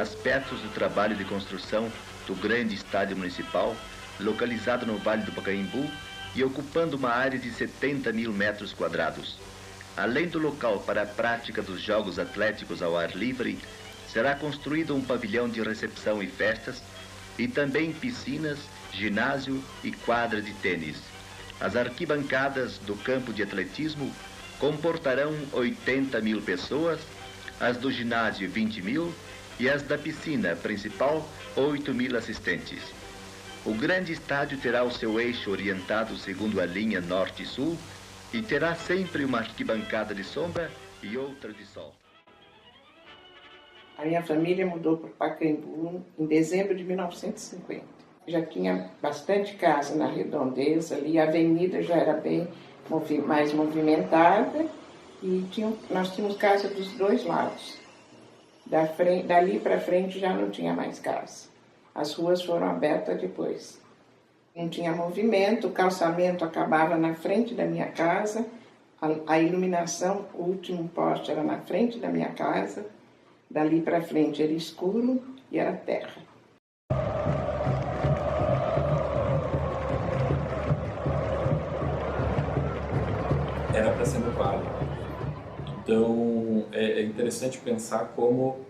aspectos do trabalho de construção do grande estádio municipal, localizado no Vale do Pacaembu e ocupando uma área de 70 mil metros quadrados. Além do local para a prática dos jogos atléticos ao ar livre, será construído um pavilhão de recepção e festas e também piscinas, ginásio e quadra de tênis. As arquibancadas do campo de atletismo comportarão 80 mil pessoas, as do ginásio 20 mil e as da piscina principal 8 mil assistentes. O grande estádio terá o seu eixo orientado segundo a linha norte-sul e terá sempre uma arquibancada de sombra e outra de sol. A minha família mudou para o Pacaembu em dezembro de 1950. Já tinha bastante casa na redondeza ali, a avenida já era bem mais movimentada e nós tínhamos casa dos dois lados. Dali para frente já não tinha mais casa. As ruas foram abertas depois. Não tinha movimento, o calçamento acabava na frente da minha casa, a iluminação, o último poste era na frente da minha casa, dali para frente era escuro e era terra. Era para ser no Vale. Então, é interessante pensar como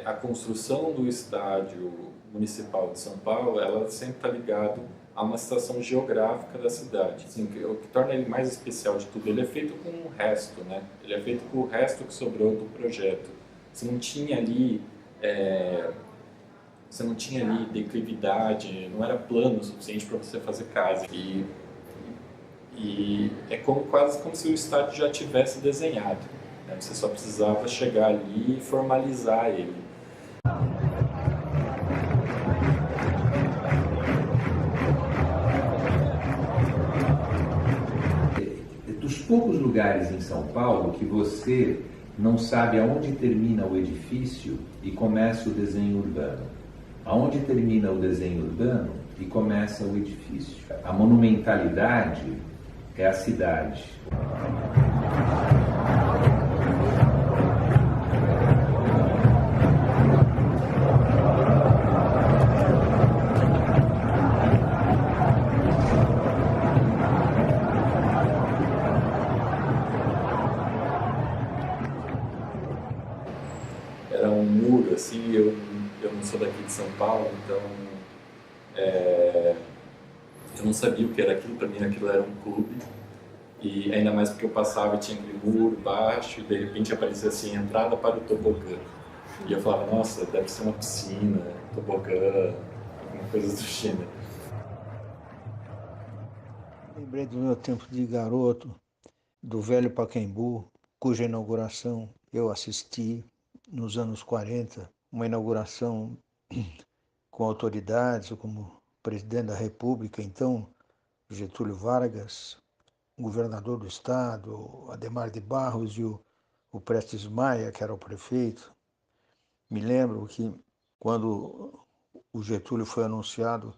a construção do estádio municipal de São Paulo, ela sempre está ligada a uma situação geográfica da cidade. Assim, o que torna ele mais especial de tudo, ele é feito com o resto, né? Ele é feito com o resto que sobrou do projeto. Você não tinha ali declividade, não era plano o suficiente para você fazer casa. E é quase como se o estádio já tivesse desenhado, né? Você só precisava chegar ali e formalizar ele. Dos poucos lugares em São Paulo que você não sabe aonde termina o edifício e começa o desenho urbano. Aonde termina o desenho urbano e começa o edifício. A monumentalidade é a cidade. Era um muro, assim, eu não sou daqui de São Paulo, então eu não sabia o que era aquilo. Para mim aquilo era um clube, e ainda mais porque eu passava e tinha aquele muro baixo e de repente aparecia assim, entrada para o tobogã, e eu falava, nossa, deve ser uma piscina, tobogã, alguma coisa do gênero. Lembrei do meu tempo de garoto, do velho Pacaembu, cuja inauguração eu assisti nos anos 40, uma inauguração com autoridades, como presidente da República, então Getúlio Vargas, governador do estado, Adhemar de Barros e o Prestes Maia, que era o prefeito. Me lembro que quando o Getúlio foi anunciado,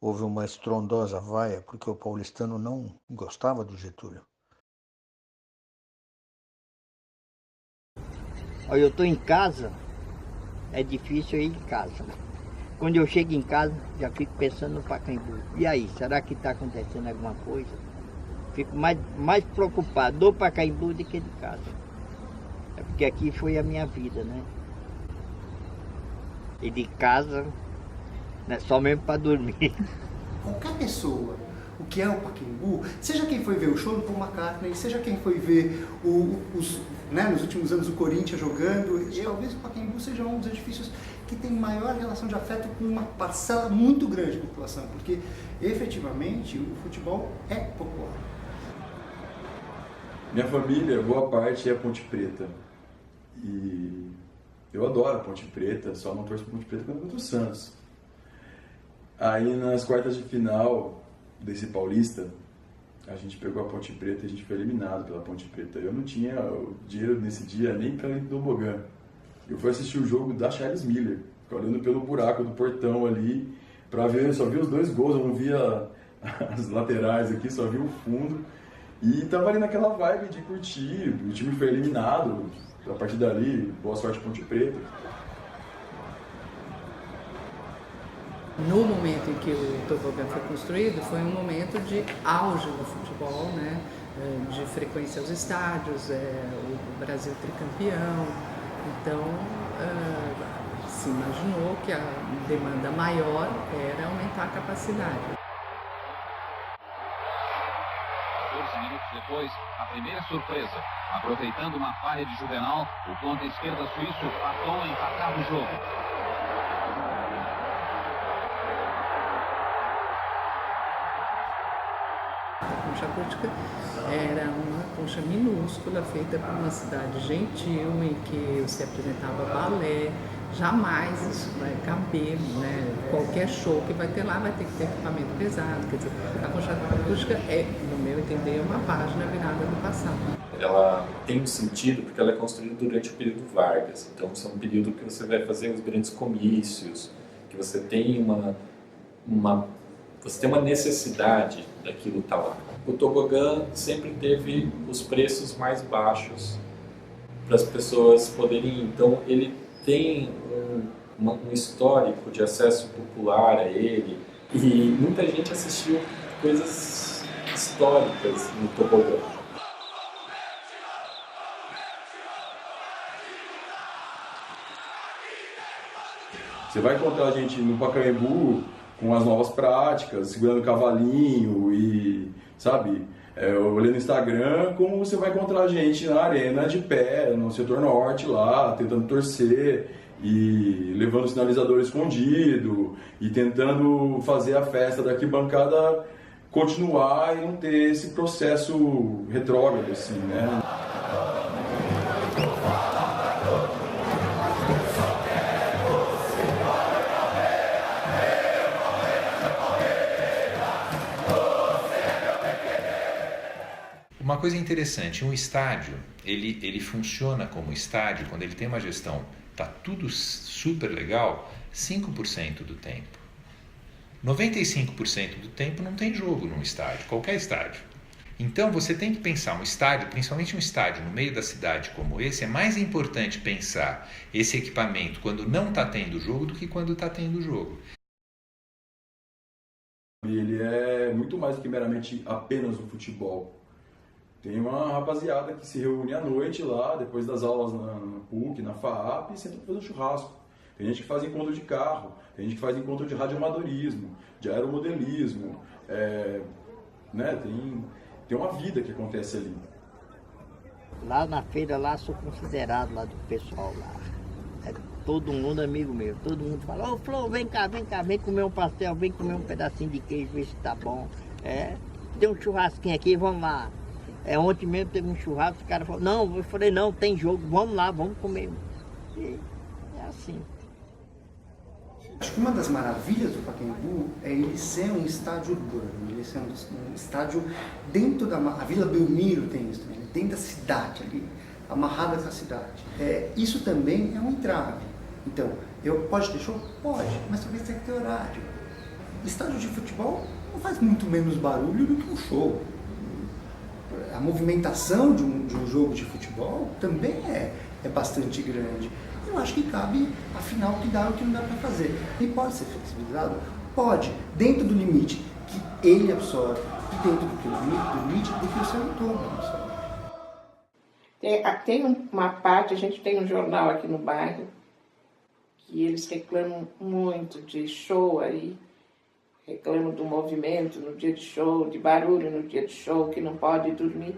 houve uma estrondosa vaia, porque o paulistano não gostava do Getúlio. Olha, eu estou em casa, é difícil ir em casa. Quando eu chego em casa, já fico pensando no Pacaembu. E aí, será que está acontecendo alguma coisa? Fico mais preocupado do Pacaembu do que de casa. É porque aqui foi a minha vida, né? E de casa, né, só mesmo para dormir. Qualquer pessoa, o que é o Pacaembu, seja quem foi ver o show do Paul McCartney, seja quem foi ver nos últimos anos o Corinthians jogando, e talvez o Pacaembu seja um dos edifícios que tem maior relação de afeto com uma parcela muito grande da população, porque efetivamente o futebol é popular. Minha família, boa parte é Ponte Preta, e eu adoro a Ponte Preta, só não torço para Ponte Preta quando contra o Santos. Aí nas quartas de final desse Paulista, a gente pegou a Ponte Preta e a gente foi eliminado pela Ponte Preta. Eu não tinha o dinheiro nesse dia nem para ir do tobogã. Eu fui assistir o jogo da Charles Miller, olhando pelo buraco do portão ali, para ver, só vi os dois gols, eu não via as laterais aqui, só vi o fundo. E tava ali naquela vibe de curtir, o time foi eliminado, a partir dali, boa sorte Ponte Preta. No momento em que o tobogã foi construído, foi um momento de auge do futebol, né? De frequência aos estádios, o Brasil tricampeão. Então, se imaginou que a demanda maior era aumentar a capacidade. 14 minutos depois, a primeira surpresa. Aproveitando uma falha de Juvenal, o ponta esquerda suíço passou a empatar o jogo. A concha acústica era uma concha minúscula, feita por uma cidade gentil, em que se apresentava balé. Jamais isso vai caber, né? Qualquer show que vai ter lá vai ter que ter equipamento pesado. Quer dizer, a concha acústica no meu entender, uma página virada do passado. Ela tem um sentido porque ela é construída durante o período Vargas. Então, é um período que você vai fazer os grandes comícios, que você tem uma necessidade daquilo estar lá. O tobogã sempre teve os preços mais baixos para as pessoas poderem ir. Então, ele tem um histórico de acesso popular a ele e muita gente assistiu coisas históricas no tobogã. Você vai encontrar a gente no Pacaembu com as novas práticas, segurando cavalinho e, sabe, olhando no Instagram, como você vai encontrar a gente na arena de pé, no setor norte lá, tentando torcer e levando o sinalizador escondido e tentando fazer a festa da arquibancada continuar e não ter esse processo retrógrado, assim, né? Uma coisa interessante, um estádio, ele funciona como estádio quando ele tem uma gestão, tá tudo super legal, 5% do tempo. 95% do tempo não tem jogo num estádio, qualquer estádio. Então você tem que pensar um estádio, principalmente um estádio no meio da cidade como esse, é mais importante pensar esse equipamento quando não está tendo jogo do que quando está tendo jogo. Ele é muito mais do que meramente apenas o futebol. Tem uma rapaziada que se reúne à noite lá, depois das aulas na PUC, na FAAP, e senta para fazer um churrasco. Tem gente que faz encontro de carro, tem gente que faz encontro de radioamadorismo, de aeromodelismo, né? Tem uma vida que acontece ali. Lá na feira, lá sou considerado lá do pessoal lá. É todo mundo amigo meu, todo mundo fala, ô Flor, vem cá, vem comer um pastel, vem comer um pedacinho de queijo, ver se tá bom. Tem um churrasquinho aqui, vamos lá. Ontem mesmo teve um churrasco, o cara falou, não, eu falei, não, tem jogo, vamos lá, vamos comer. E é assim. Acho que uma das maravilhas do Pacaembu é ele ser um estádio urbano, ele ser um estádio dentro da... A Vila Belmiro tem isso também, dentro da cidade ali, amarrada com a cidade. Isso também é um entrave. Então, pode ter show? Pode, mas talvez tenha que ter horário. Estádio de futebol não faz muito menos barulho do que um show. A movimentação de um jogo de futebol também é bastante grande. Eu acho que cabe, afinal, o que dá e o que não dá para fazer. E pode ser flexibilizado? Pode, dentro do limite que ele absorve e dentro do limite do que o seu entorno absorve. Tem uma parte, a gente tem um jornal aqui no bairro, que eles reclamam muito de show aí, reclamam do movimento no dia de show, de barulho no dia de show, que não pode dormir.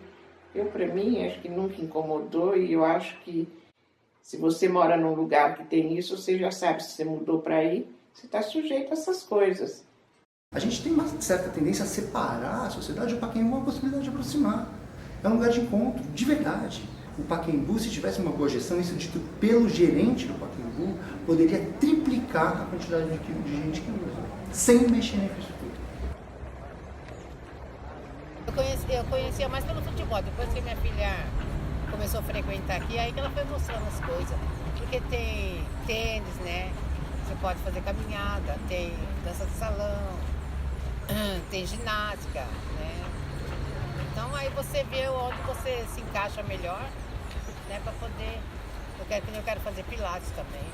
Para mim, acho que nunca incomodou e eu acho que se você mora num lugar que tem isso, você já sabe, se você mudou para aí, você está sujeito a essas coisas. A gente tem uma certa tendência a separar a sociedade e o Pacaembu é uma possibilidade de aproximar. É um lugar de encontro, de verdade. O Pacaembu, se tivesse uma boa gestão, isso dito pelo gerente do Pacaembu, poderia triplicar a quantidade de gente que usa, sem mexer na infraestrutura. Eu conhecia mais pelo futebol, depois que minha filha começou a frequentar aqui, aí que ela foi mostrando as coisas. Porque tem tênis, né? Você pode fazer caminhada, tem dança de salão, tem ginástica, né? Então aí você vê onde você se encaixa melhor, né? Para poder... Eu quero fazer pilates também.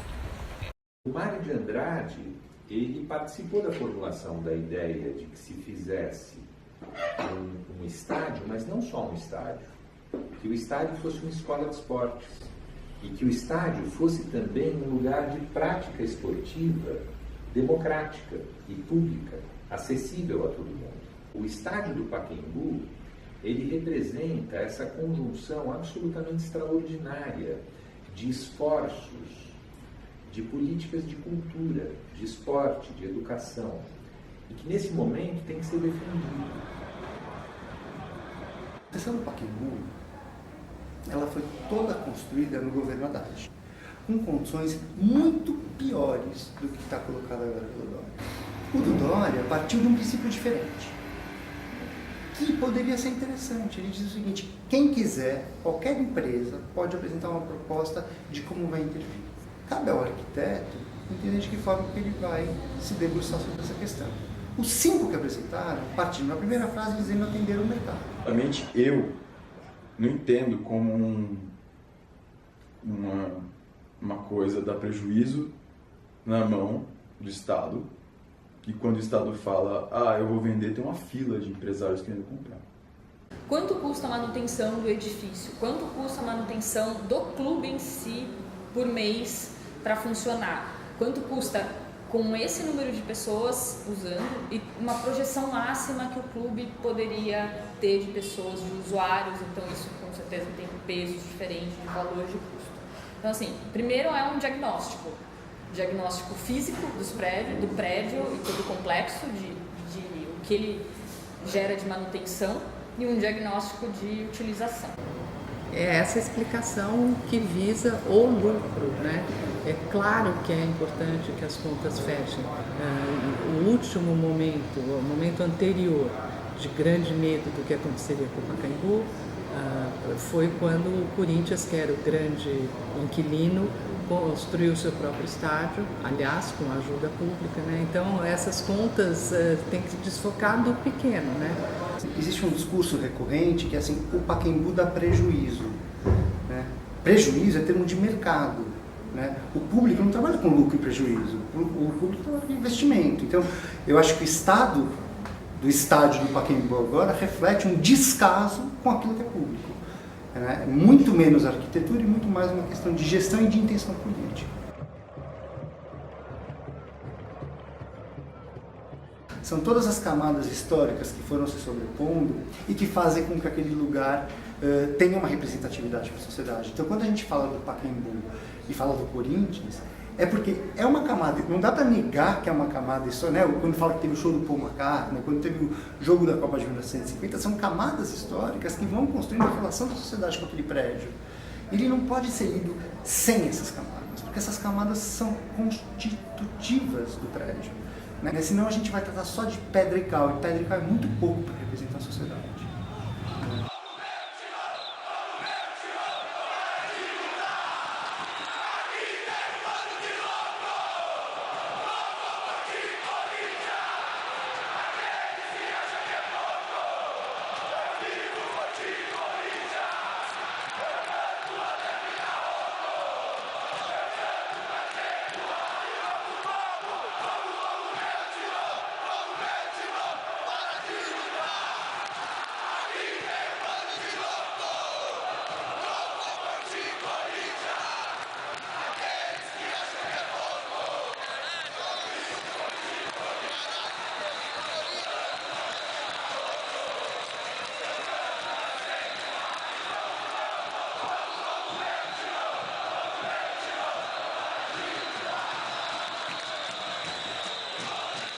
O Mário de Andrade ele participou da formulação da ideia de que se fizesse um estádio, mas não só um estádio, que o estádio fosse uma escola de esportes e que o estádio fosse também um lugar de prática esportiva democrática e pública, acessível a todo mundo. O estádio do Pacaembu, ele representa essa conjunção absolutamente extraordinária de esforços, de políticas de cultura, de esporte, de educação, e que nesse momento tem que ser defendido. A questão do Pacaembu, ela foi toda construída no governo Haddad, com condições muito piores do que está colocado agora pelo Dória. O do Dória partiu de um princípio diferente, que poderia ser interessante. Ele diz o seguinte: quem quiser, qualquer empresa, pode apresentar uma proposta de como vai intervir. Cabe ao arquiteto entender de que forma que ele vai se debruçar sobre essa questão. Os 5 que apresentaram partiram na primeira frase dizendo atender o mercado. Realmente eu não entendo como uma coisa dá prejuízo na mão do Estado, e quando o Estado fala, eu vou vender, tem uma fila de empresários querendo comprar. Quanto custa a manutenção do edifício? Quanto custa a manutenção do clube em si por mês para funcionar? Quanto custa com esse número de pessoas usando e uma projeção máxima que o clube poderia ter de pessoas, de usuários? Então isso com certeza tem pesos diferentes de valor de custo. Então assim, primeiro é um diagnóstico físico do prédio e todo o complexo de o que ele gera de manutenção e um diagnóstico de utilização. É essa explicação que visa o lucro, né? É claro que é importante que as contas fechem. O último momento, o momento anterior de grande medo do que aconteceria com o Pacaembu, foi quando o Corinthians, que era o grande inquilino, construiu o seu próprio estádio, aliás, com a ajuda pública, né? Então, essas contas têm que se desfocar do pequeno, né? Existe um discurso recorrente que é assim, o Pacaembu dá prejuízo, né? Prejuízo é termo de mercado, né? O público não trabalha com lucro e prejuízo, o público trabalha com investimento. Então, eu acho que o estado do estádio do Pacaembu agora reflete um descaso com aquilo que é público. Né? Muito menos arquitetura e muito mais uma questão de gestão e de intenção política. São todas as camadas históricas que foram se sobrepondo e que fazem com que aquele lugar tenha uma representatividade para a sociedade. Então, quando a gente fala do Pacaembu e fala do Corinthians, é porque é uma camada, não dá para negar que é uma camada histórica, né? Quando fala que teve o show do Paul McCartney, quando teve o jogo da Copa de 1950, são camadas históricas que vão construindo a relação da sociedade com aquele prédio. Ele não pode ser lido sem essas camadas, porque essas camadas são constitutivas do prédio, né? Senão a gente vai tratar só de pedra e cal é muito pouco para representar a sociedade.